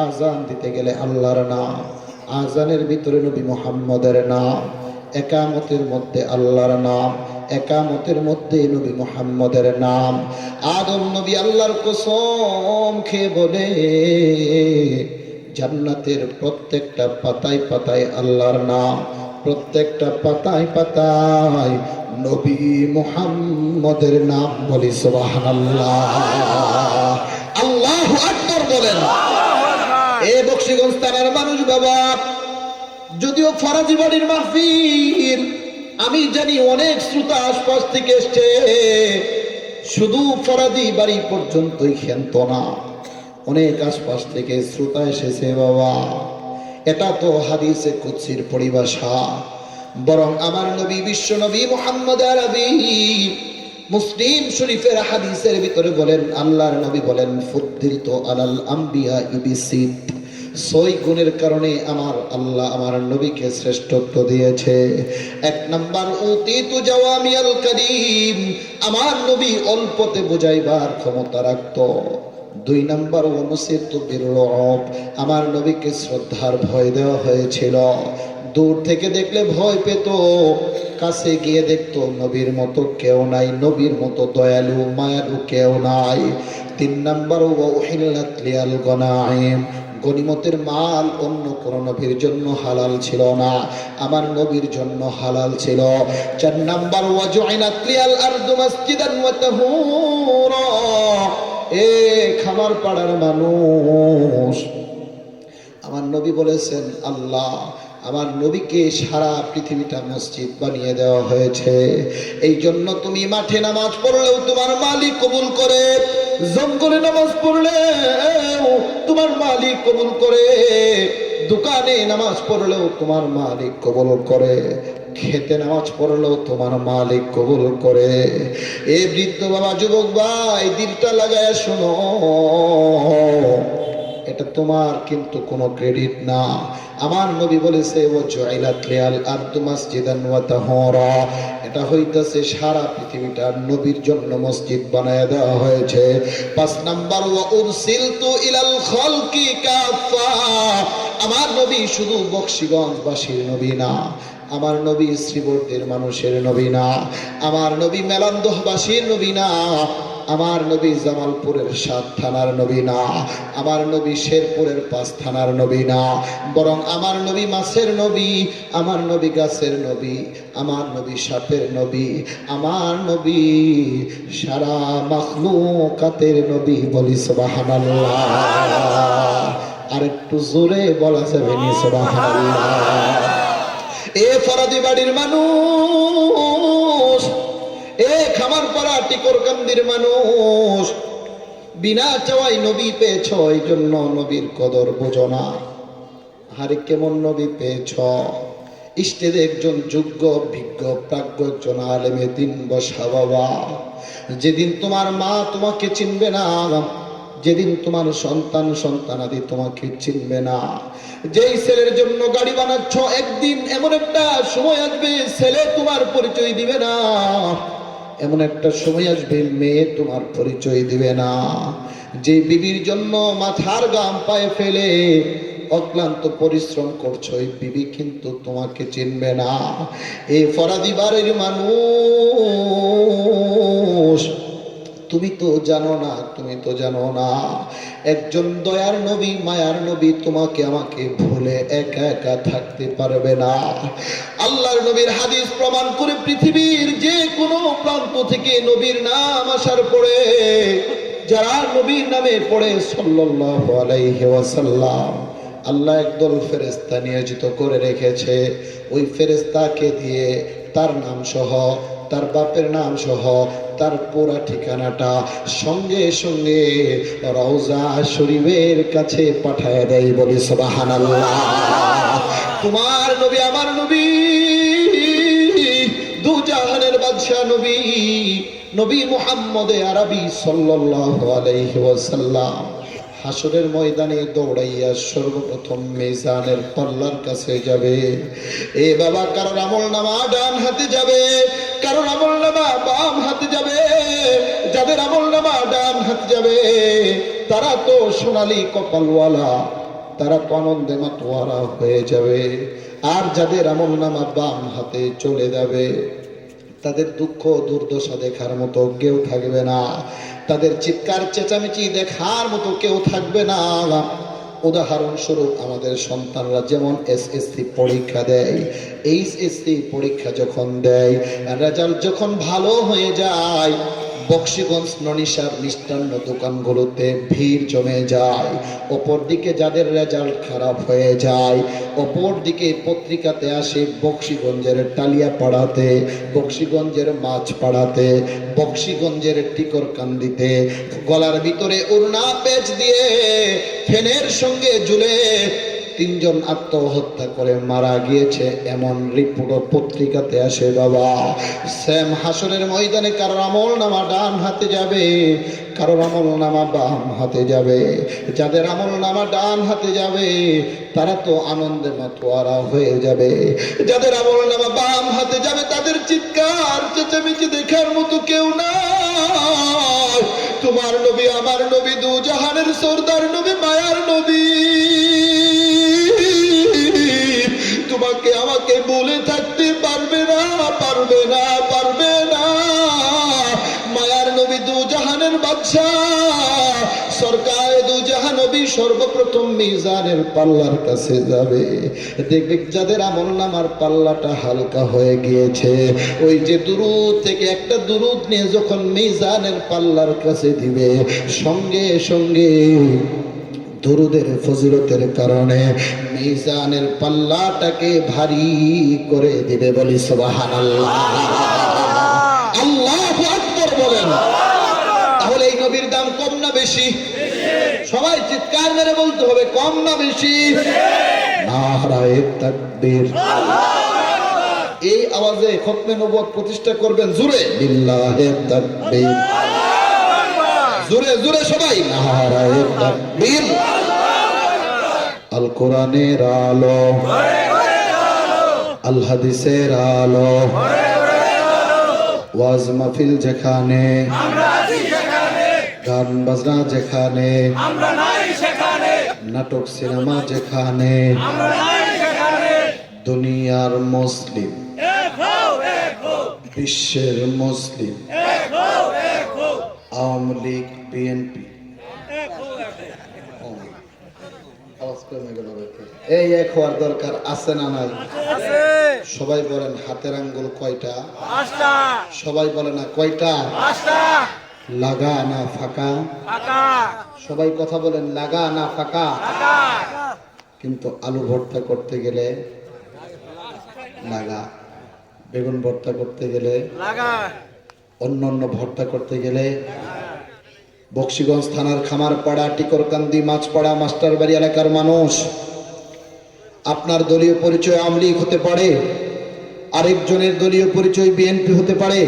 আজান দিতে গেলে আল্লাহর নাম, আজানের ভিতরে নবী মুহাম্মদের নাম, একামতের মধ্যে আল্লাহর নাম, একামতের মধ্যে নবী মুহাম্মদের নাম। আদম নবী আল্লাহর কসম খেয়ে বলে, জান্নাতের প্রত্যেকটা পাতায় পাতায় আল্লাহর নাম, প্রত্যেকটা পাতায় পাতায় নবী মুহাম্মদের নাম। বলি সুবহানাল্লাহ, আল্লাহু আকবার বলেন। এ বকশীগঞ্জ থানার মানুষ বাবা, যদিও ফরাজি বাড়ির মাহফিল, আমি জানি অনেক শ্রোতা আশপাশ থেকে এসছে, শুধু ফরাজি বাড়ি পর্যন্তই ক্ষান্ত না, অনেক আশপাশ থেকে শ্রোতা এসেছে বাবা। এটা তো হাদিসে কুদসির পরিভাষা, বরং আমার নবী বিশ্ব নবী মুহাম্মদ আরবি মুসলিম শরীফের হাদিসের ভিতরে বলেন, আল্লাহর নবী বলেন, ফুদ্দিলতু আলাল আম্বিয়া বিসিত, 6 গুণের কারণে আমার আল্লাহ আমার নবীকে শ্রেষ্ঠত্ব দিয়েছে। 1 নাম্বার, উতিতু জাওয়ামিয়াল কারীম, আমার নবী অল্পতে বুঝাইবার ক্ষমতা রাখত। 2 নাম্বার, ওয়ানুসিরতু বিররুব, আমার নবীকে শ্রদ্ধার ভয় দেওয়া হয়েছিল। দূর থেকে দেখলে ভয় পেত, কাছে গিয়ে দেখতো নবীর মতো কেউ নাই, নবীর মতো দয়ালু মায়ালু কেউ নাই। 3 নাম্বার, ওয়া উহিল্লাত লিয়াল গনাইম, গনিমতের মাল অন্য কোন নবীর জন্য হালাল ছিল না, আমার নবীর জন্য হালাল ছিল। 4 নাম্বার, ওয়া জুইনাত লিয়াল আরদু মাসজিদান ওয়া তাহুরা, এ খামার পাড়ার মানুষ, আমার নবী বলেছেন, আল্লাহ আমার নবীকে সারা পৃথিবীটা মসজিদ বানিয়ে দেওয়া হয়েছে, এই জন্য তুমি মাঠে নামাজ পড়লেও তোমার মালিক কবুল করে, জঙ্গলে নামাজ পড়লেও তোমার মালিক কবুল করে, দোকানে নামাজ পড়লেও তোমার মালিক কবুল করে, খেতে নামাজ পড়লেও তোমার মালিক কবুল করে। এ বৃদ্ধ বাবা, যুবক ভাই, দিলটা লাগায় শোনো, এটা তোমার কিন্তু কোনো ক্রেডিট না। আমার নবী বলেছে, ও জুইলাত লিয়াল আরদু মাসজিদান ওয়া তাহুরা, এটা হইতাছে সারা পৃথিবীটা নবীর জন্য মসজিদ বানায় দেওয়া হয়েছে। 5 নাম্বার, ওয়া উরসিলতু ইলাল খালকি কাফা, আমার নবী শুধু বকশীগঞ্জবাসীর নবী না, আমার নবী শ্রীবর্তীর মানুষের নবী না, আমার নবী মেলান্দহবাসীর নবী না, আমার নবী জামালপুরের 7 থানার নবী না, আমার নবী শেরপুরের 5 থানার নবী না, বরং আমার নবী মাছের নবী, আমার নবী গাছের নবী, আমার নবী সাপের নবী, আমার নবী সারা মাখলুকাতের নবী। বলি সুবহানাল্লাহ, আর একটু জোরে বলা যাবে নি সুবহানাল্লাহ। এ ফরাদি বাড়ির মানুষ, এ খামার পাড়া টিকরকান্দির মানুষ, বিনা চাওয়াই নবী পেয়েছ, এই জন্য নবীর কদর বোঝো না। আরে কেমন নবী পেয়েছ, ইষ্টের একজন যোগ্য বিজ্ঞ প্রাজ্ঞ একজন আলেমে দিন বসা বাবা। যেদিন তোমার মা তোমাকে চিনবে না, যেদিন তোমার সন্তান সন্তানাদি তোমাকে চিনবে না, যেই ছেলের জন্য গাড়ি বানাচ্ছ, একদিন এমন একটা সময় আসবে ছেলে তোমার পরিচয় দিবে না, এমন একটা সময় আসবে মেয়ে তোমার পরিচয় দিবে না। যে বিবির জন্য মাথার ঘাম পায়ে ফেলে অক্লান্ত পরিশ্রম করছো, ওই বিবি কিন্তু তোমাকে চিনবে না। এই ফরাদি বাড়ির মানুষ, তুমি তো জানো না, তুমি তো জানো না, একজন দয়ার নবী মায়ার নবী তোমাকে আমাকে ভুলে একা একা থাকতে পারবে না। আল্লাহর নবীর হাদিস প্রমাণ করে, পৃথিবীর যে কোনো প্রান্ত থেকে নবীর নাম আসার পরে যারা নবীর নামে পড়ে সাল্লাল্লাহু আলাইহি ওয়াসাল্লাম, আল্লাহ একদল ফেরেশতা নিয়োজিত করে রেখেছে, ওই ফেরেশতাকে দিয়ে তার নাম সহ, তার বাপের নাম সহ, তার পুরা ঠিকানাটা সঙ্গে সঙ্গে রওজা শরীফের কাছে পাঠায় দেয়। বলি সুবহানাল্লাহ। তোমার নবী আমার নবী, দু জাহানের বাদশা নবী, নবী মুহাম্মদ আরবি সাল্লাল্লাহু আলাইহি ওয়াসাল্লাম হাসরের ময়দানে দৌড়াইয়া সর্বপ্রথম মিজানের পাল্লার কাছে যাবে। এ বাবা, কারোর আমলনামা ডান হাতে যাবে, কারোর আমলনামা বাম হাতে যাবে। যাদের আমলনামা ডান হাতে যাবে তারা তো সোনালী কপালওয়ালা, তারা তো আনন্দে মাতোয়ারা হয়ে যাবে। আর যাদের আমলনামা বাম হাতে চলে যাবে, তাদের দুঃখ দুর্দশা দেখার মতো কেউ থাকবে না, তাদের চিৎকার চেঁচামেচি দেখার মতো কেউ থাকবে না। উদাহরণস্বরূপ আমাদের সন্তানরা যেমন এসএসসি পরীক্ষা দেয়, এইচএসসি পরীক্ষা যখন দেয়, রেজাল্ট যখন ভালো হয়ে যায়, বক্সিগঞ্জ ননিশার মিষ্টান্ন দোকানগুলোতে ভিড় জমে যায়। অপর দিকে যাদের রেজাল্ট খারাপ হয়ে যায়, অপর দিকে পত্রিকাতে আসে বক্সিগঞ্জের টালিয়া পাড়াতে, বক্সিগঞ্জের মাছ পাড়াতে, বক্সিগঞ্জের টিকরকান্দিতে গলার ভিতরে ওড়না পেঁচ দিয়ে ফ্যানের সঙ্গে ঝুলে 3 জন আত্মহত্যা করে মারা গিয়েছে, এমন রিপোর্টও পত্রিকাতে আসে। বাবা, সেম হাসরের ময়দানে কারোর আমলনামা ডান হাতে যাবে, কারোর আমলনামা বাম হাতে যাবে। যাদের আমলনামা ডান হাতে যাবে তারা তো আনন্দে মাতোয়ারা হয়ে যাবে, যাদের আমলনামা বাম হাতে যাবে তাদের চিৎকার চেঁচামেচি দেখার মতো কেউ নাই। তোমার নবী আমার নবী, দু জাহানের সরদার নবী, মায়ার নবী, তোমাকে আমাকে বলে থাকতে পারবে না, পারবে না, পারবে না। মায়ার নবী দু জাহানের বাদশাহ, সরকার দু জাহান নবী সর্বপ্রথম মিজানের পাল্লার কাছে যাবে। দেখবে যাদের আমলনামার পাল্লাটা হালকা হয়ে গিয়েছে, ওই যে দুরুদ থেকে একটা দুরুদ নিয়ে যখন মিজানের পাল্লার কাছে দিবে, সঙ্গে সঙ্গে দুরুদের ফজিলতের কারণে মিজানের পাল্লাটাকে ভারী করে দিবে। বলি সুবহানাল্লাহ, আল্লাহু আকবার বলেন। তাহলে এই নবীর দাম কম না বেশি? সবাই চিৎকার মেরে বলতে হবে, কম না বেশি? নারায়ে তাকবীর। এই আওয়াজে খতমে নবুয়ত প্রতিষ্ঠা করবেন জোরে, লিল্লাহি তাকবীর। জোরে জোরে সবাই নারায়ে তাকবীর। আল কোরআনের আলো, আল হাদিসের আলো, ওয়াজ মাহফিল যেখানে, গান বাজনা যেখানে, নাটক সিনেমা যেখানে, দুনিয়ার মুসলিম, বিশ্বের মুসলিম, আওয়ামী লীগ, বিএনপি, এই এক হওয়ার দরকার আছে না নাই? সবাই বলেন হাতের আঙ্গুল কয়টা? সবাই বলে না কয়টা? লাগা না ফাঁকা? সবাই কথা বলেন লাগা না ফাঁকা? কিন্তু আলু ভর্তা করতে গেলে লাগা, বেগুন ভর্তা করতে গেলে লাগা, অন্য অন্য ভর্তা করতে গেলে। বক্সিগঞ্জ থানার খামারপাড়া, টিকরকান্দি, মাছপাড়া, মাস্টারবাড়ি এলাকার মানুষ, আপনার দলীয় পরিচয় আওয়ামী লীগ হতে পারে, আরেকজনের দলীয় পরিচয় বিএনপি হতে পারে,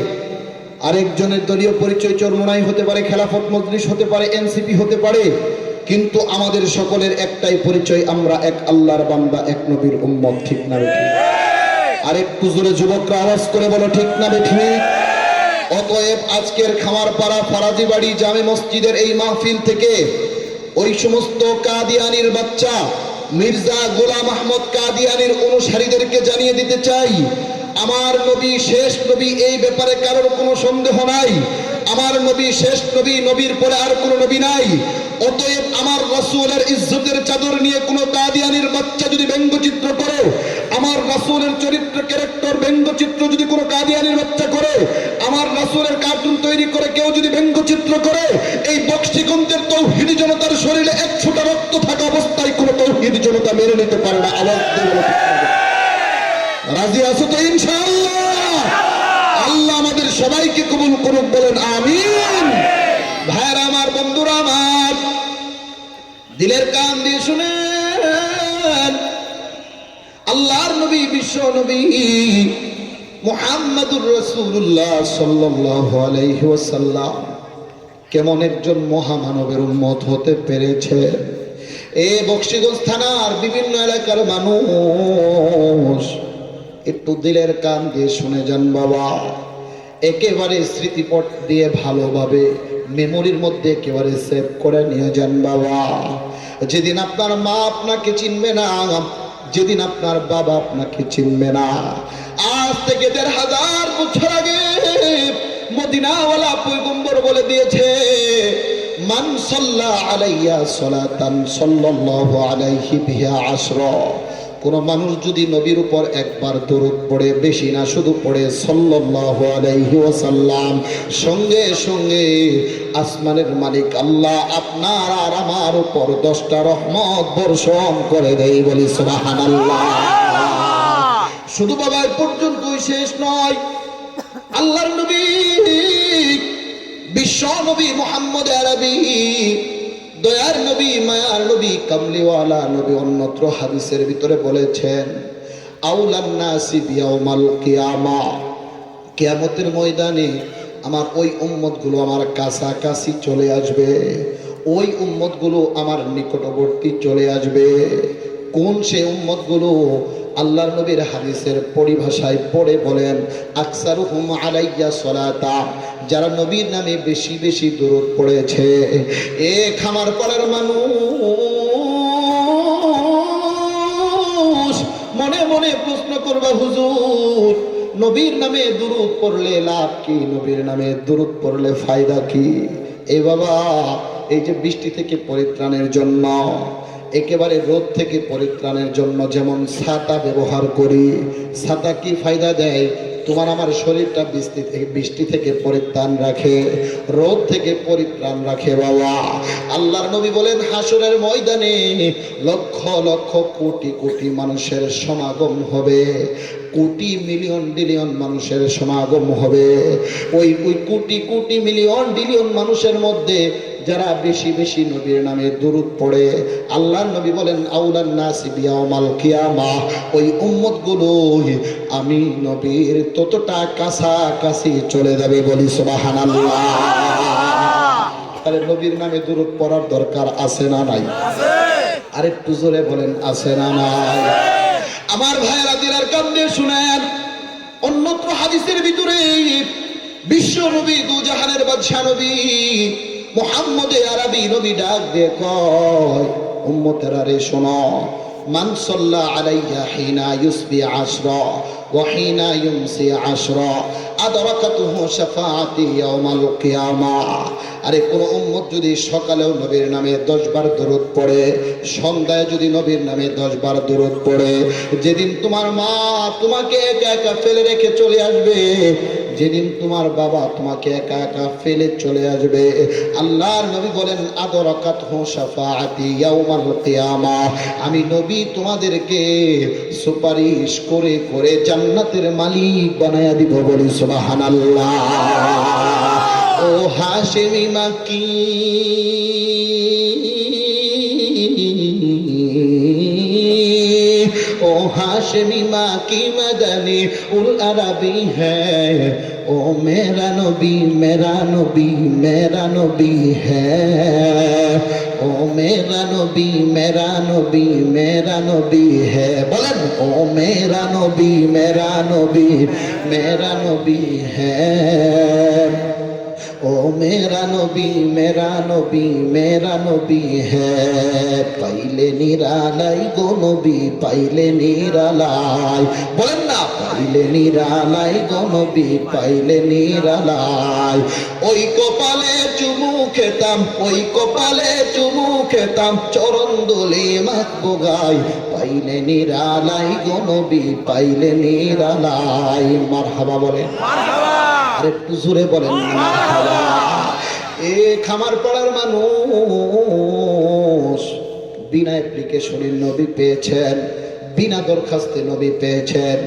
আরেকজনের দলীয় পরিচয় চরমোনাই হতে পারে, খেলাফত মজলিস হতে পারে, এনসিপি হতে পারে, কিন্তু আমাদের সকলের একটাই পরিচয়, আমরা এক আল্লাহর বান্দা, এক নবীর উম্মত। ঠিক না বেঠিক? আরেকটু জোরে যুবকরা আওয়াজ করে বলো, ঠিক না বেঠিক? অতএব আজকের খামারপাড়া, ফরাজি বাড়ি, জামে মসজিদের এই মাহফিল থেকে ওই সমস্ত কাদিয়ানির বাচ্চা মির্জা গোলাম আহমদ কাদিয়ানির অনুসারীদেরকে জানিয়ে দিতে চাই, আমার নবী শেষ নবী, এই ব্যাপারে কারোর কোনো সন্দেহ নাই। আমার নবী শেষ নবী, নবীর পরে আর কোনো নবী নাই। অতএব আমার রাসূলের ইজ্জতের চাদর নিয়ে কোনো কাদিয়ানির বাচ্চা যদি ব্যঙ্গচিত্র করে, আমার রাসূলের চরিত্র ক্যারেক্টার ব্যঙ্গচিত্র যদি কোনো কাদিয়ানির বাচ্চা করে, আমার রাসূলের কার্টুন তৈরি করে কেউ যদি ব্যঙ্গচিত্র করে, এই বক্সিগঞ্জের তৌহিদি জনতার শরীরে এক ফোঁটা রক্ত থাকা অবস্থায় কোনো তৌহিদি জনতা মেনে নিতে পারে না। আওয়াজ দিয়ে বলো, রাজি আছো তো? ইনশাআল্লাহ আল্লাহ আমাদের সবাইকে কবুল করুক, বলেন আমিন। ভাইরা আমার, বন্ধুরা আমার, দিলের কান দিয়ে শুনেন, আল্লাহর নবী, বিশ্ব নবী মুহাম্মদুর রাসূলুল্লাহ সাল্লাল্লাহু আলাইহি ওয়াসাল্লাম কেমন একজন মহামানবের উম্মত হতে পেরেছে। এই বক্সিগঞ্জ থানার বিভিন্ন এলাকার মানুষ একটু দিলের কান দিয়ে শুনে যান বাবা। একেবারে স্মৃতিপট দিয়ে ভালোভাবে মেমোরির মধ্যে একেবারে সেভ করে নিয়ে যান বাবা। যেদিন আপনার মা আপনাকে চিনবে না, যেদিন আপনার বাবা আপনাকে চিনবে না, আজ থেকে ১৫০০ বছর আগে মদিনাওয়ালা পয়গম্বর বলে দিয়েছে, মান সাল্লা আলাইয়া সালাতান সাল্লাল্লাহু আলাইহি বিহা আশরা। কোন মানুষ যদি নবীর উপর একবার দরুদ পড়ে, বেশি না শুধু পড়ে সাল্লাল্লাহু আলাইহি ওয়াসাল্লাম, সঙ্গে সঙ্গে আসমানের মালিক আল্লাহ আপনার আর আমার উপর 10টা রহমত বর্ষণ করে দেয়। বলি সুবহানাল্লাহ। শুধু বাবা এ পর্যন্তই শেষ নয়, আল্লাহর নবী বিশ্ব নবী মুহাম্মদ আরবি, দয়ার নবী, মায়ার নবী, কামলিওয়ালা নবী অন্যত্র হাদিসের ভিতরে বলেছেন, আউলান নাসি বিয়াউমাল কিয়ামা, কিয়ামতের ময়দানে আমার ওই উম্মতগুলো আমার কাছাকাছি চলে আসবে, ওই উম্মতগুলো আমার নিকটবর্তী চলে আসবে। কোন সে উম্মতগুলো? আল্লাহর নবীর হাদিসের পরিভাষায় পড়ে বলেন, আকসারুহুম আলাইয়া সালাতা, যারা নবীর নামে বেশি বেশি দরুদ পড়েছে। এ খামার পাড়ার মানুষ মনে মনে প্রশ্ন করবা, হুজুর নবীর নামে দরুদ পড়লে লাভ কি? নবীর নামে দরুদ পড়লে ফায়দা কি? এ বাবা, এই যে বৃষ্টি থেকে পরিত্রাণের জন্য, একেবারে রোদ থেকে পরিত্রাণের জন্য যেমন ছাতা ব্যবহার করি, ছাতা কি ফায়দা দেয়? তোমার আমার শরীরটা বৃষ্টি থেকে পরিত্রাণ রাখে, রোদ থেকে পরিত্রাণ রাখে বাবা। আল্লাহর নবী বলেন, হাসরের ময়দানে লক্ষ লক্ষ কোটি কোটি মানুষের সমাগম হবে, কোটি মিলিয়ন বিলিয়ন মানুষের সমাগম হবে। ওই কোটি কোটি মিলিয়ন বিলিয়ন মানুষের মধ্যে যারা বেশি বেশি নবীর নামে দরুদ পড়ে, আল্লাহর নবী বলেন, আউলান নাসি বিয়াউমাল কিয়ামা, ওই উম্মতগুলো আমি নবীর ততটা কাছাকাছি চলে যাবে। বলি সুবহানাল্লাহ। তাহলে নবীর নামে দরুদ পড়ার দরকার আছে না নাই? আরেকটু জোরে বলেন, আছে না নাই? আমার ভাইয়েরা দিলার কান্দে শুনেন, অন্যত্র হাদিসের ভিতরে বিশ্ব নবী, দুজাহানের বাদশা নবী মুহাম্মদ আরবি নবী ডাক দিয়ে কয়, উম্মতেরা রে শোনো, মান সাল্লা আলাইয়া হিনা ইউসবি আশরা ওয়া হিনা ইউমসি আশরা আদরাকাতুহু শাফাআতি ইয়াউমাল কিয়ামা। আরে কোন উম্মত যদি সকালেও নবীর নামে 10 বার দরুদ পড়ে, সন্ধ্যায় যদি নবীর নামে 10 বার দরুদ পড়ে, যেদিন তোমার মা তোমাকে একা একা ফেলে রেখে চলে আসবে, যেদিন তোমার বাবা তোমাকে একা একা ফেলে চলে আসবে, আল্লাহর নবী বলেন, আদরাকাতুহু শাফাআতি ইয়াউমাল কিয়ামা, আমি নবী তোমাদেরকে সুপারিশ করে করে জান্নাতের মালিক বানায়া দিব। বলি সুবহানাল্লাহ। ও হাশিমি মাকি, ओ हाशमी माँ की मदनी उल अरबी है, ओ मेरा नबी मेरा नबी मेरा नबी है, ओ मेरा नबी मेरा नबी मेरा नबी है। बोलन, ओ मेरा नबी मेरा नबी मेरा नबी है, ओ मेरा नबी मेरा नबी मेरा नबी है। पाइले निरालाई गो नबी पाइले निरालाई, बोलें ना, पाइले निरालाई गो नबी पाइले निरालाई। ओई कपाले चुमू खेताम, ओई कपाले चुमू खेताम, चरण दुली माखबो गाय, पाइले निरालाई गो नबी पाइले निरालाई। मारहाबा बोलें, আরেকটু জোরে বলেন মারহাবা। এ খামার পাড়ার মানুষ বিনা অ্যাপ্লিকেশনে নবী পেয়েছেন, বিনা দরখাস্তে নবী পেয়েছেন,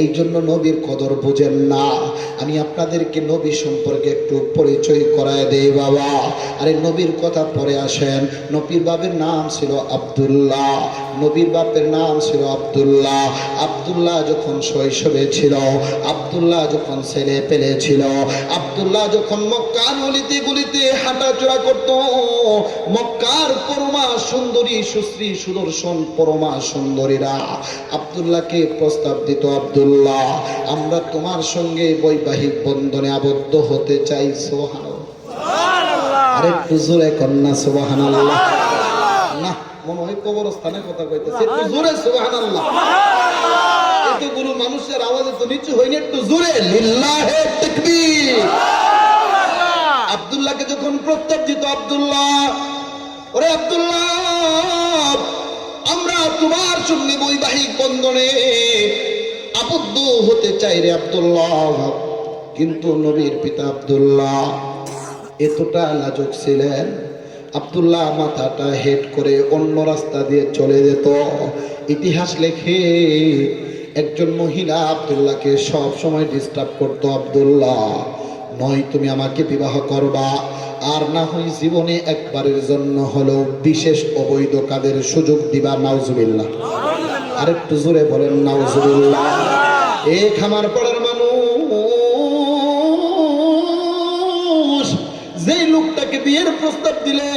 এই জন্য নবীর কদর বুঝেন না। আমি আপনাদেরকে নবী সম্পর্কে একটু পরিচয় করায় দেই বাবা। আরে নবীর কথা পরে আসেন। নবীর বাপের নাম ছিল আব্দুল্লাহ, নবীর বাপের নাম ছিল আব্দুল্লাহ। আব্দুল্লাহ যখন শৈশবে ছিল, আব্দুল্লাহ যখন ছেলে পেলে ছিল, আব্দুল্লাহ যখন মক্কার গলিতে গলিতে হাঁটাচলা করত, মক্কার পরমা সুন্দরী সুশ্রী সুদর্শন পরমা সুন্দরীরা আব্দুল্লাহকে প্রস্তাব দিত, আব্দুল্লাহ আব্দুল্লাহ, আমরা তোমার সঙ্গে বৈবাহিক বন্ধনে আবদ্ধ হতে চাই। সুবহানাল্লাহ। আরেকটু জোরে কন্যা সুবহানাল্লাহ। না, মনে হয় কবরস্থানে কথা কইতেছে, একটু জোরে সুবহানাল্লাহ। এতগুলো মানুষের আওয়াজে তো নিচু হয়নি, একটু জোরে লিল্লাহে তাকবীর। আব্দুল্লাহকে যখন প্রস্তাব দিত, আব্দুল্লাহ, ওরে আব্দুল্লাহ, আমরা তোমার সঙ্গে বৈবাহিক বন্ধনে আবদ্ধ হতে চাই রে আব্দুল্লাহ। কিন্তু নবীর পিতা আব্দুল্লাহ এতটা লাজুক ছিলেন, আব্দুল্লাহ মাথাটা হেড করে অন্য রাস্তা দিয়ে চলে যেত। ইতিহাস লেখে একজন মহিলা আব্দুল্লাহকে সব সময় ডিস্টার্ব করতো, আব্দুল্লাহ নয় তুমি আমাকে বিবাহ করবা, আর না হয় জীবনে একবারের জন্য হলো বিশেষ অবৈধ কাদের সুযোগ দিবা। নাউজুবিল্লাহ। আরেকটু জোরে বলেন নাউজুবিল্লাহ। এই খামার পড়ার মানুষ যে লোকটাকে বিয়ের প্রস্তাব দিলে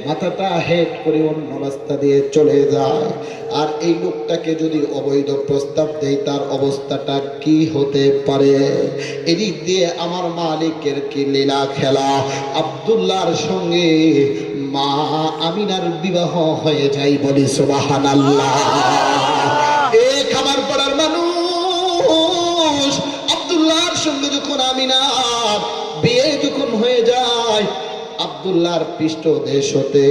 মাথাটা হেড করে অন্য রাস্তা দিয়ে চলে যায়, আর এই লোকটাকে যদি অবৈধ প্রস্তাব দেয় তার অবস্থাটা কি হতে পারে? এদিক দিয়ে আমার মালিকের কি লীলা খেলা। আব্দুল্লাহর সঙ্গে মা আমিনার বিবাহ হয়ে যায়, বলি সুবহানাল্লাহ। এই খামার পড়ার মানুষ আব্দুল্লাহর সঙ্গে যখন আমিনার বিয়ে যখন হয়ে যায়, আব্দুল্লাহর পৃষ্ঠদেশ হতে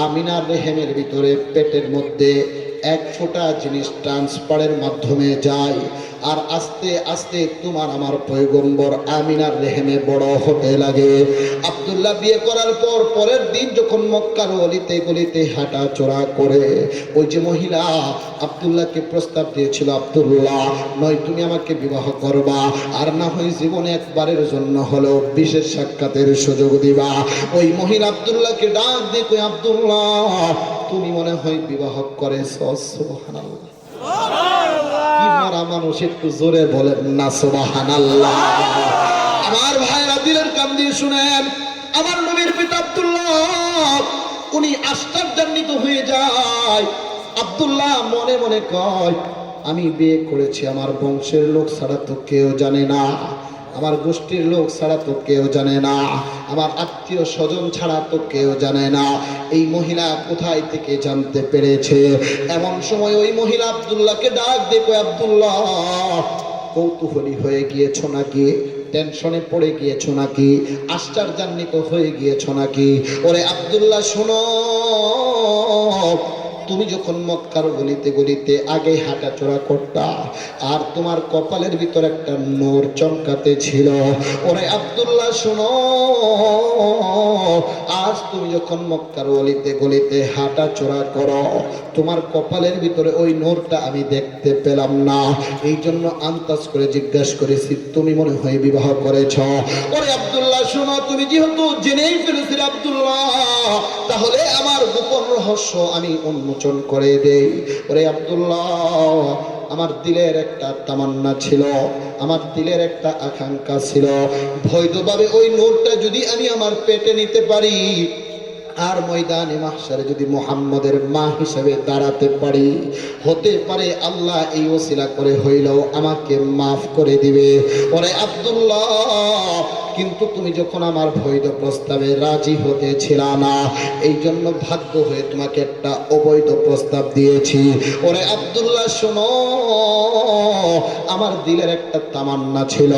আমিনার রেহেমের ভিতরে পেটের মধ্যে এক ফোঁটা জিনিস ট্রান্সফারের মাধ্যমে যায়, আর আস্তে আস্তে তোমার আমার পয়গম্বর আমিনার রেহেমে বড় হতে লাগে। আব্দুল্লাহ বিয়ে করার পর পরের দিন যখন মক্কার অলিতে গলিতে হাঁটা চড়া করে, ওই যে মহিলা আব্দুল্লাহকে প্রস্তাব দিয়েছিল, আব্দুল্লাহ নয় তুমি আমাকে বিবাহ করবা, আর না হয় জীবনে একবারের জন্য হলো বিশেষ সাক্ষাতের সুযোগ দিবা, ওই মহিলা আব্দুল্লাহকে ডাক দিয়ে কই, আব্দুল্লাহ তুমি মনে হয় বিবাহ করেছ। সুবহানাল্লাহ। কি মারা মানুষ, একটু জোরে বলেন না সুবহানাল্লাহ। আমার ভাইরা দিলের কান দিয়ে শুনেন, আমার নবীর পিতা আব্দুল্লাহ উনি আশ্চর্যান্বিত হয়ে যায়। আব্দুল্লাহ মনে মনে কয়, আমি বিয়ে করেছি আমার বংশের লোক ছাড়া তো কেউ জানে না, আমার গোষ্ঠীর লোক ছাড়া তো কেউ জানে না, আমার আত্মীয় স্বজন ছাড়া তো কেউ জানে না। এই মহিলা কোথায় থেকে জানতে পেরেছে? এমন সময় ওই মহিলা আব্দুল্লাহকে ডাক দেখো, আব্দুল্লাহ কৌতূহলী হয়ে গিয়েছো নাকি? টেনশনে পড়ে গিয়েছো নাকি? আশ্চর্যান্বিত হয়ে গিয়েছো নাকি? ওরে আব্দুল্লাহ শোনো, তুমি যখন মক্কার গলিতে গলিতে আগে হাঁটাচড়া করতা, আর তোমার কপালের ভিতর একটা নূর চমকাতে ছিল। ওরে আব্দুল্লাহ শোনো, আজ তুমি যখন মক্কার গলিতে গলিতে হাঁটাচড়া করো, তোমার কপালের ভিতরে ওই নূরটা আমি দেখতে পেলাম না। এই জন্য আন্দাজ করে জিজ্ঞাসা করেছি, তুমি মনে হয় বিবাহ করেছ। ওরে আব্দুল্লাহ শোনো, তুমি যেহেতু জেনেই ফেলেছিলে আব্দুল্লাহ, তাহলে আমার গোপন রহস্য আমি উন্মোচন করে দেই। ওরে আব্দুল্লাহ, আমার দিলের একটা তামান্না ছিল, আমার দিলের একটা আকাঙ্ক্ষা ছিল, বৈধভাবে ওই নূরটা যদি আমি আমার পেটে নিতে পারি, আর ময়দানে মাহশারে যদি মুহাম্মদের মা হিসেবে দাঁড়াতে পারি, হতে পারে আল্লাহ এই ওসিলা করে হইলেও আমাকে মাফ করে দিবে। ওরে আব্দুল্লাহ, কিন্তু তুমি যখন আমার বৈধ প্রস্তাবে রাজি হতেছিল না, এই জন্য ভাগ্য হয়ে তোমাকে একটা অবৈধ প্রস্তাব দিয়েছি। ওরে আব্দুল্লাহ শোনো, আমার দিলের একটা তামান্না ছিল,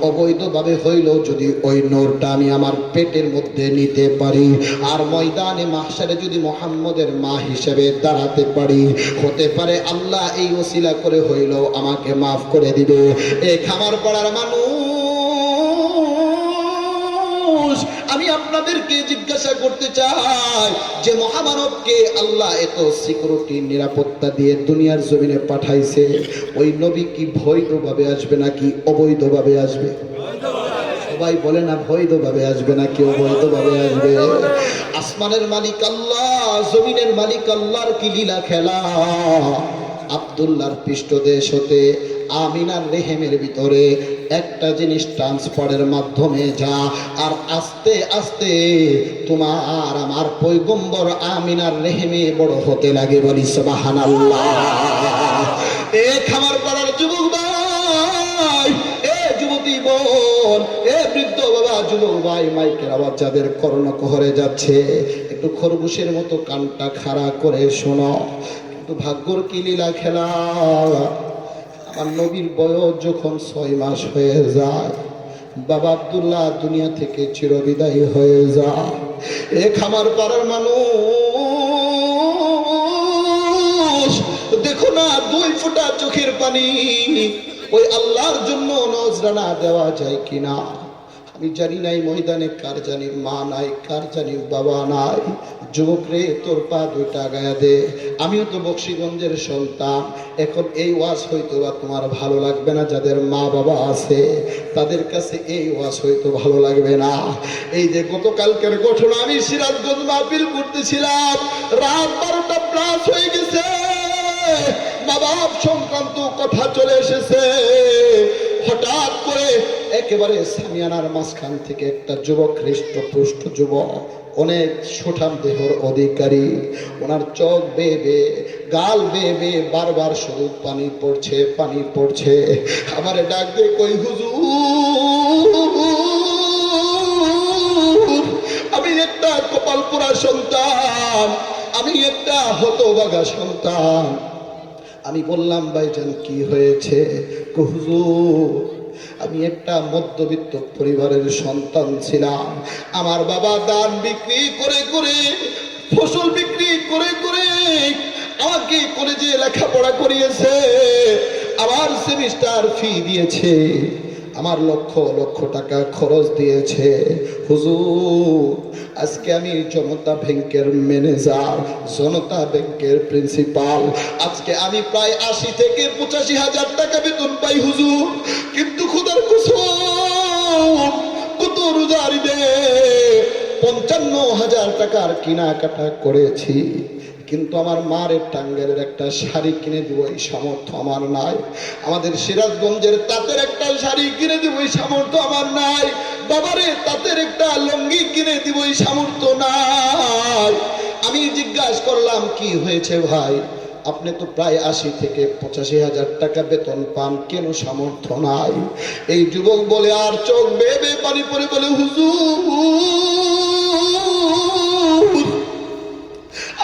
অবৈধভাবে হইলেও যদি ওই নূরটা আমি আমার পেটের মধ্যে নিতে পারি, আর ময়দানে মাহশারে যদি মুহাম্মদের মা হিসেবে দাঁড়াতে পারি, হতে পারে আল্লাহ এই ওসিলা করে হইলেও আমাকে মাফ করে দিবে। এই খামার পাড়ার মানুষ, আমি আপনাদেরকে জিজ্ঞাসা করতে চাই যে মহামানবকে আল্লাহ এত সিকিউরিটি নিরাপত্তা দিয়ে দুনিয়ার জমিনে পাঠাইছে, ওই নবী কি বৈধভাবে আসবে নাকি অবৈধভাবে আসবে? সবাই বলে না, বৈধভাবে আসবে নাকি অবৈধভাবে আসবে? আসমানের মালিক আল্লাহ, জমিনের মালিক আল্লাহর কি লীলা খেলা। আব্দুল্লাহর পৃষ্ঠদেশ হতে আমিনার রেহেমের ভিতরে একটা জিনিস ট্রান্সফারের মাধ্যমে যা, আর আস্তে আস্তে তোমার আমার পয়গম্বর আমিনার রেহেমে বড় হতে লাগে, বলি সুবহানাল্লাহ। এ খামার পাড়ার যুবক ভাই, এ যুবতী বোন, এ বৃদ্ধ বাবা, যুবক ভাই, মাইকের আওয়াজ যাদের কর্ণকুহরে যাচ্ছে, একটু খরগোশের মতো কানটা খাড়া করে শোনো। কিন্তু ভাগ্যর কি লীলা খেলা, আমার নবীর বয়স যখন 6 মাস হয়ে যায়, বাবা আব্দুল্লাহ দুনিয়া থেকে চিরবিদায়ী হয়ে যায়। এ খামার পাড়ার মানুষ, দেখো না 2 ফোঁটা চোখের পানি ওই আল্লাহর জন্য নজরানা দেওয়া যায় কিনা। আমি জানি নাই ময়দানে কার জানি মা নাই, কার জানি বাবা নাই। যুবক রে, তোর পা 2টা গায়া দে। আমিও তো বক্সিগঞ্জের সন্তান। এখন এই ওয়াজ হয়তো বা তোমার ভালো লাগবে না, যাদের মা বাবা আছে তাদের কাছে এই ওয়াজ হয়তো ভালো লাগবে না। এই যে গতকালকের ঘটনা, আমি সিরাজগঞ্জ মাহফিল করতেছিলাম, রাত 12টা প্লাস হয়ে গেছে, মা বাপ সংক্রান্ত কথা চলে এসেছে। হঠাৎ করে একেবারে সামিয়ানার মাঝখান থেকে একটা যুবক, হৃষ্টপুষ্ট যুবক, অনেক সুঠাম দেহর অধিকারী, ওনার চোখ বেয়ে বেয়ে, গাল বেয়ে বেয়ে বারবার শুধু পানি পড়ছে, পানি পড়ছে। আমারে ডাক দিয়ে কই, হুজুর আমি একটা কপাল পোড়া সন্তান, আমি একটা হতভাগা সন্তান। আমি বললাম ভাইজান কি হয়েছে? হুজুর আমি একটা মধ্যবিত্ত পরিবারের সন্তান ছিলাম, আমার বাবা ধান বিক্রি করে করে, ফসল বিক্রি করে করে আমাকে কলেজে লেখাপড়া করিয়েছে, আমার সেমিস্টার ফি দিয়েছে, আমার লক্ষ লক্ষ টাকা খরচ দিয়েছে। হুজুর আজকে আমি জনতা ব্যাংকের ম্যানেজার, জনতা ব্যাংকের প্রিন্সিপাল, আজকে আমি প্রায় 80 থেকে 85 হাজার টাকা বেতন পাই হুজুর। কিন্তু খোদার কসম, কত রোজার ঈদে 55,000 টাকার কেনাকাটা করেছি, কিন্তু আমার মার টাঙ্গের একটা শাড়ি কিনে দিব এই সামর্থ্য আমার নাই। আমাদের সিরাজগঞ্জের তাঁতের একটা শাড়ি কিনে দিব এই সামর্থ্য আমার নাই। বাবারে তাঁতের একটা লুঙ্গি কিনে দিব এই সামর্থ্য নাই। আমি জিজ্ঞাসা করলাম কি হয়েছে ভাই, আপনি তো প্রায় 80 থেকে 85 হাজার টাকা বেতন পান, কেন সামর্থ্য নাই? এই যুবক বলে আর চোখ বেয়ে বেয়ে পানি পড়ে বলে, হুজুর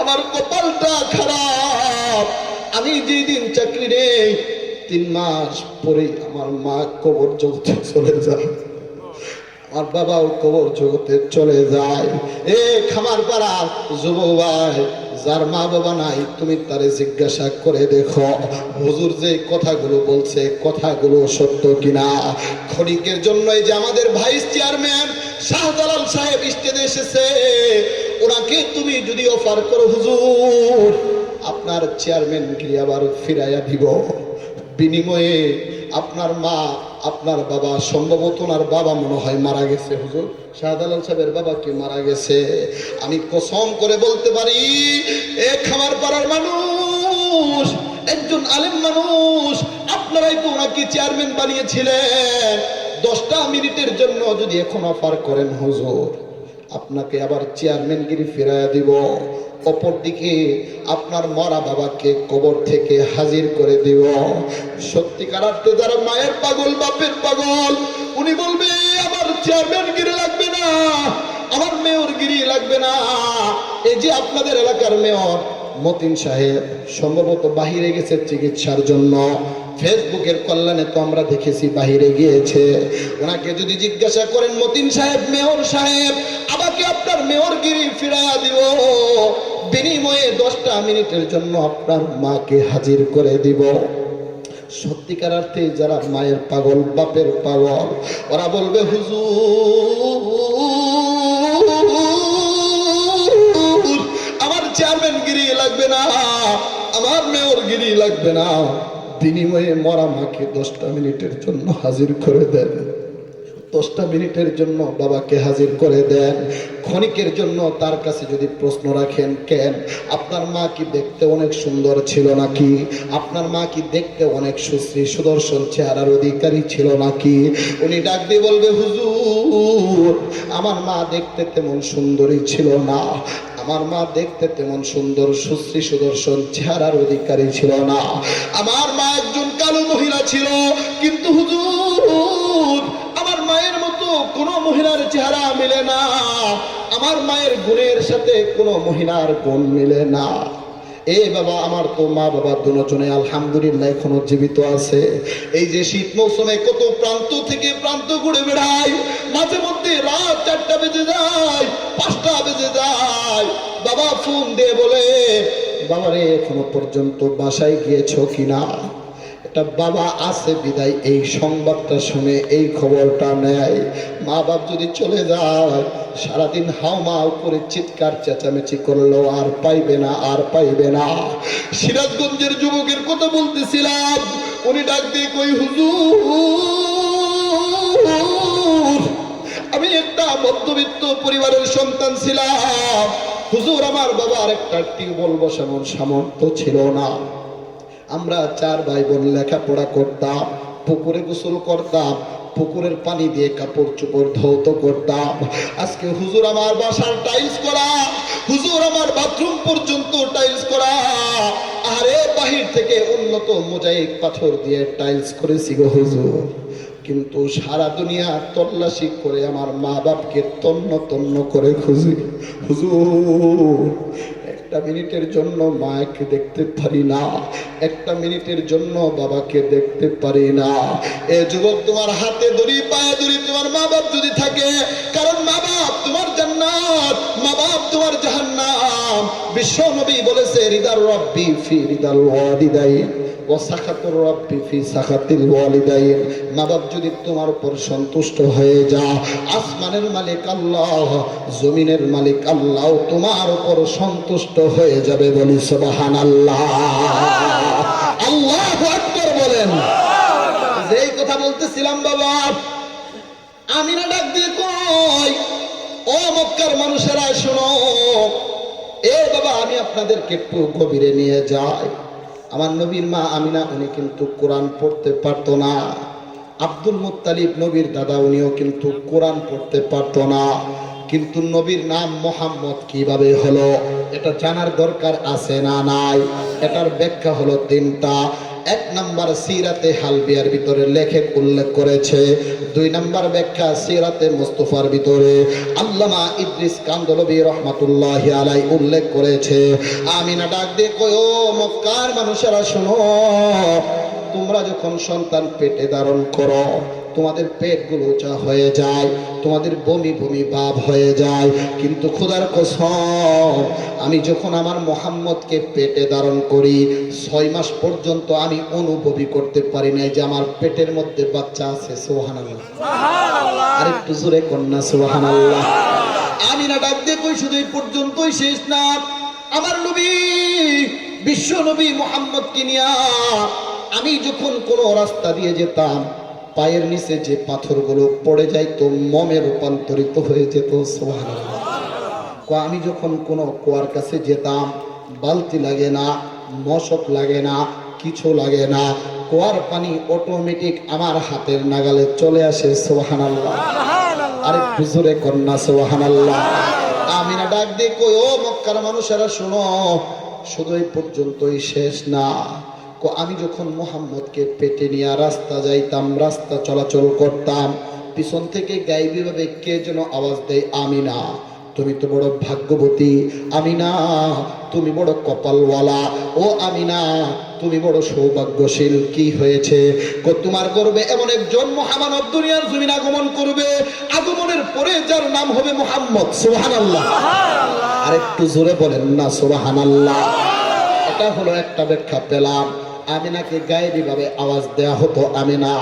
আমার কপালটা খারাপ, আমি যেদিন চাকরি নেই 3 মাস পরে আমার মা কবর জগতে চলে যায়, আমার বাবাও কবর জগতে চলে যায়। এ খামার পাড়ার যুবক ভাই, যার মা বাবা নাই তুমি তারে জিজ্ঞাসা করে দেখো হুজুর যে কথাগুলো বলছে কথাগুলো সত্য কিনা। ক্ষণিকের জন্য এই যে আমাদের ভাইস চেয়ারম্যান শাহজালাল সাহেব স্টেজে এসেছে, ওনাকে তুমি যদি অফার করো হুজুর আপনার চেয়ারম্যানগিরি আবার ফিরাইয়া দিব, বিনিময়ে আপনার মা আপনার বাবা, সম্ভবত ওনার বাবা মনে হয় মারা গেছে হুজুর, শাহজালাল সাহেবের বাবা কি মারা গেছে, আমি কসম করে বলতে পারি এ খামার পাড়ার মানুষ, একজন আলেম মানুষ, আপনারাই তো ওনাকে চেয়ারম্যান বানিয়েছিলেন। 10টা মিনিটের জন্য যদি এখন অফার করেন হুজুর আপনাকে আবার চেয়ারম্যানগিরি ফিরাইয়া দিব, অপরদিকে আপনার মরা বাবাকে কবর থেকে হাজির করে দিব। সত্যিকার অর্থে যারা মায়ের পাগল, বাপের পাগল, উনি বলবে আমার চেয়ারম্যানগিরি লাগবে না, আমার মেয়রগিরি লাগবে না। এই যে আপনাদের এলাকার মেয়র মতিন সাহেব সম্ভবত বাহিরে গেছে চিকিৎসার জন্য, ফেসবুকের কল্যাণে তো আমরা দেখেছি বাহিরে গিয়েছে। ওনাকে যদি জিজ্ঞাসা করেন মতিন সাহেব, মেয়র সাহেব আমাকে আপনার মেয়রগিরি ফিরাইয়া দিব, বিনিময়ে 10টা মিনিটের জন্য আপনার মাকে হাজির করে দিব। সত্যিকার অর্থে যারা মায়ের পাগল, বাপের পাগল, ওরা বলবে হুজুর আমার চেয়ারম্যানগিরি লাগবে না, আমার মেয়রগিরি লাগবে না, বিনিময়ে মরা মাকে 10টা মিনিটের জন্য হাজির করে দেন, 10টা মিনিটের জন্য বাবাকে হাজির করে দেন। ক্ষণিকের জন্য তার কাছে যদি প্রশ্ন রাখেন কেন আপনার মা কি দেখতে অনেক সুন্দর ছিল নাকি, আপনার মা কি দেখতে অনেক সুশ্রী সুদর্শন চেহারার অধিকারী ছিল নাকি, উনি ডাক দিয়ে বলবে হুজুর আমার মা দেখতে তেমন সুন্দরী ছিল না, আমার মা দেখতে তেমন সুন্দর সুশ্রী সুদর্শন চেহারার অধিকারী ছিল না। আমার মা একজন কালো মহিলা ছিল, কিন্তু হুজুর আমার মায়ের মতো কোন মহিলার চেহারা মিলে না, আমার মায়ের গুণের সাথে কোন মহিলার গুণ মিলে না। এ বাবা, আমার তো মা বাবা দুজনে আলহামদুলিল্লাহ এখনো জীবিত আছে। এই যে শীত মৌসুমে কত প্রান্ত থেকে প্রান্ত ঘুরে বেড়াই, মাঝে মধ্যে রাত 4টা বেজে যায়, 5টা বেজে যায়, বাবা ফোন দিয়ে বলে, বাবারে এখনো পর্যন্ত বাসায় গিয়েছো কিনা? এটা বাবা আছে বিদায় এই সংবাদটা শুনে এই খবরটা নেয়। মা বাপ যদি চলে যায়, সারাদিন হাওমাও করে চিৎকার চেঁচামেচি করলো, আর পাইবে না, আর পাইবে না। সিরাজগঞ্জের যুবকের কথা বলতেছিলাম, উনি ডাক দিয়ে কই, হুজুর আমি একটা মধ্যবিত্ত পরিবারের সন্তান ছিলাম হুজুর, আমার বাবার একটা টিউবওয়েল বসানোর সামর্থ্য ছিল না। আমরা 4 ভাই বোন লেখাপড়া করতাম, পুকুরে গোসল করতাম, পুকুরের পানি দিয়ে কাপড় চোপড় ধৌত করতাম। আজকে হুজুর আমার বাসার টাইলস করা, হুজুর আমার বাথরুম পর্যন্ত টাইলস করা, আরে বাহির থেকে উন্নত মোজাইক পাথর দিয়ে টাইলস করেছি গো হুজুর। কিন্তু সারা দুনিয়া তল্লাশি করে আমার মা বাপকে তন্ন তন্ন করে খুঁজি হুজুর, একটা মিনিটের জন্য মাকে দেখতে পারি না, একটা মিনিটের জন্য বাবাকে দেখতে পারি না। এ যুবক, তোমার হাতে ধরি পায়ে ধরি তোমার মা বাপ যদি থাকে, কারণ মা বাপ তোমার জান্নাত, মা বাপ তোমার জাহান্নাম। বিশ্ব নবী বলেছে, রিদার রব্বি ফি রিদাল ওয়ালিদাইন ওয়া সাখাতুর রব্বি ফি সাখাতিল ওয়ালিদাইন। মা বাপ যদি তোমার উপর সন্তুষ্ট হয়ে যায়, আসমানের মালিক আল্লাহ, জমিনের মালিক আল্লাহ তোমার উপর সন্তুষ্ট হয়ে যাবে। বলি সুবহানাল্লাহ, আল্লাহু আকবার বলেন। যেই কথা বলতেছিলাম বাবা, আমিনা ডাক দিয়ে কই, ও মক্কার মানুষেরা শোনো, এ বাবা আমি আপনাদেরকে একটু গভীরে নিয়ে যাই। আমার নবীর মা আমিনা, উনি কিন্তু কোরআন পড়তে পারতো না। আব্দুল মুত্তালিব নবীর দাদা, উনিও কিন্তু কোরআন পড়তে পারতো না। কিন্তু নবীর নাম মোহাম্মদ কিভাবে হলো এটা জানার দরকার আছে না নাই? এটার ব্যাখ্যা হলো 3টা। 1 নাম্বার সিরাতে হালবিয়ার ভিতরে লেখক উল্লেখ করেছে। 2 নাম্বার ব্যাখ্যা সিরাতে মুস্তাফার ভিতরে আল্লামা ইদ্রিস কান্দলবী রহমাতুল্লাহি আলাই উল্লেখ করেছে। আমিনা ডাক দিয়ে কই, ও মক্কার মানুষেরা শোনো, তোমরা যখন সন্তান পেটে ধারণ করো, তোমাদের পেটগুলো উঁচা হয়ে যায়, তোমাদের বমি বমি ভাব হয়ে যায়। কিন্তু খোদার কসম, আমি যখন আমার মোহাম্মদকে পেটে ধারণ করি, 6 মাস পর্যন্ত আমি অনুভবই করতে পারি না যে আমার পেটের মধ্যে বাচ্চা আছে। সুবহানাল্লাহ, আর একটু জোরে কন্যা সুবহানাল্লাহ। আমি না ডাক দিয়ে কই, শুধু এই পর্যন্তই শেষ না। আমার নবী, বিশ্ব নবী মোহাম্মদকে নিয়া আমি যখন কোন রাস্তা দিয়ে যেতাম, পায়ের নিচে যে পাথরগুলো পড়ে যাইতো মমে রূপান্তরিত হয়ে যেত। সুবহানাল্লাহ। আমি যখন কোন কুয়ার কাছে যেতাম, বালতি লাগে না, মশক লাগে না, কিছু লাগে না, কুয়ার পানি অটোমেটিক আমার হাতের নাগালে চলে আসে। সুবহানাল্লাহ, আরে হুজুরে কন্যা সুবহানাল্লাহ। আমিনা ডাক দিয়ে কই, ও মক্কার মানুষেরা শোনো, শুধু এই পর্যন্তই শেষ না। আমি যখন মোহাম্মদকে পেটে নিয়ে রাস্তা যাইতাম, রাস্তা চলাচল করতাম, পিছন থেকে গায়েবী ভাবে কে যেন আওয়াজ দেয়, আমিনা তুমি তো বড় ভাগ্যবতী, আমিনা তুমি বড় কপালওয়ালা, ও আমিনা তুমি বড় সৌভাগ্যশীল। কি হয়েছে? তোমার গর্বে এমন একজন মহামানব দুনিয়ার জমিন আগমন করবে, আগমনের পরে যার নাম হবে মোহাম্মদ। সুবহানাল্লাহ, আর একটু জোরে বলেন না সুবহানাল্লাহ। এটা হলো একটা ব্যাখ্যা পেলাম। আমিনাকে গায়েবী ভাবে আওয়াজ দেয়া হতো, আমিনা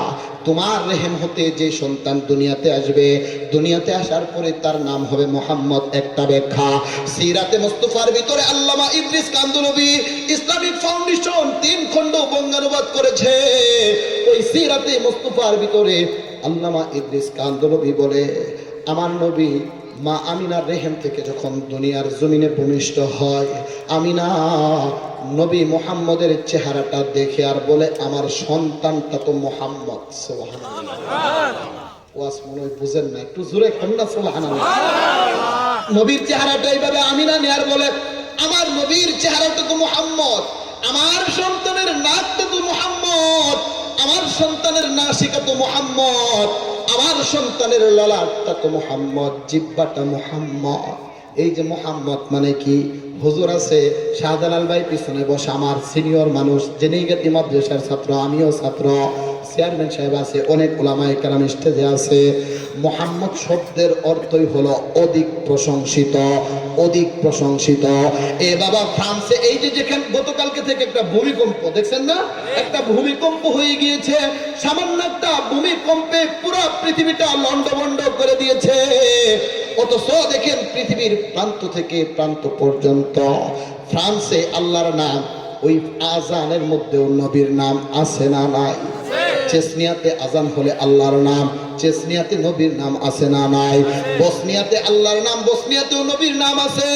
তোমার রেহেম হতে যে সন্তান দুনিয়াতে আসবে, দুনিয়াতে আসার পরে তার নাম হবে মোহাম্মদ। একটা ব্যাখ্যা সিরাতে মুস্তাফার ভিতরে আল্লামা ইদ্রিস কান্দলবী ইসলামিক ফাউন্ডেশন 3 খণ্ড বঙ্গানুবাদ করেছে। ওই সিরাতে মুস্তাফার ভিতরে আল্লামা ইদ্রিস কান্দলবী বলে, আমার নবী মা আমিনার রেহেম থেকে যখন দুনিয়ার জমিনে ভূমিষ্ঠ হয়, আমিনা নবী মুহাম্মদের চেহারাটা দেখে আর বলে, আমার সন্তানটা তো মুহাম্মদ। সুবহানাল্লাহ, ওয়াজ মনে হয় বুঝেন না, একটু জোরে কন্যা সুবহানাল্লাহ। নবীর চেহারাটা এইভাবে আমিনা নেয়ার বলে, আমার নবীর চেহারাটা তো মুহাম্মদ, আমার সন্তানের নাকটা তো মুহাম্মদ, আমার সন্তানের নাসিকা তো মুহাম্মদ, আমার সন্তানের ললাটটা তো মুহাম্মদ, জিহ্বাটা মুহাম্মদ। এই যে মুহাম্মদ মানে কি? হুজুর আছে শাহজালাল ভাই পিছনে বসে, আমার সিনিয়র মানুষ, যিনি গেতি মাদ্রাসার ছাত্র, আমিও ছাত্র, চেয়ারম্যান সাহেব আছে, অনেক ওলামায়ে কেরাম স্টেজে আছে। মুহাম্মদ শব্দের অর্থই হলো অধিক প্রশংসিত, অধিক প্রশংসিত। এ বাবা ফ্রান্সে এই যে যেখানে গতকালকে থেকে একটা ভূমিকম্প দেখছেন না, একটা ভূমিকম্প হয়ে গিয়েছে, সামান্য একটা ভূমিকম্পে পুরো পৃথিবীটা লন্ডভন্ড করে দিয়েছে। অথচ দেখেন পৃথিবীর প্রান্ত থেকে প্রান্ত পর্যন্ত ফ্রান্সে আল্লাহর নাম, ওই আজানের মধ্যেও নবীর নাম আছে না নাই? চেচনিয়াতে আজান হলে আল্লাহর নাম, চেচনিয়াতে নবীর নাম আছে না নাই? বসনিয়াতে আল্লাহর নাম, বসনিয়াতেও নবীর নাম আছে।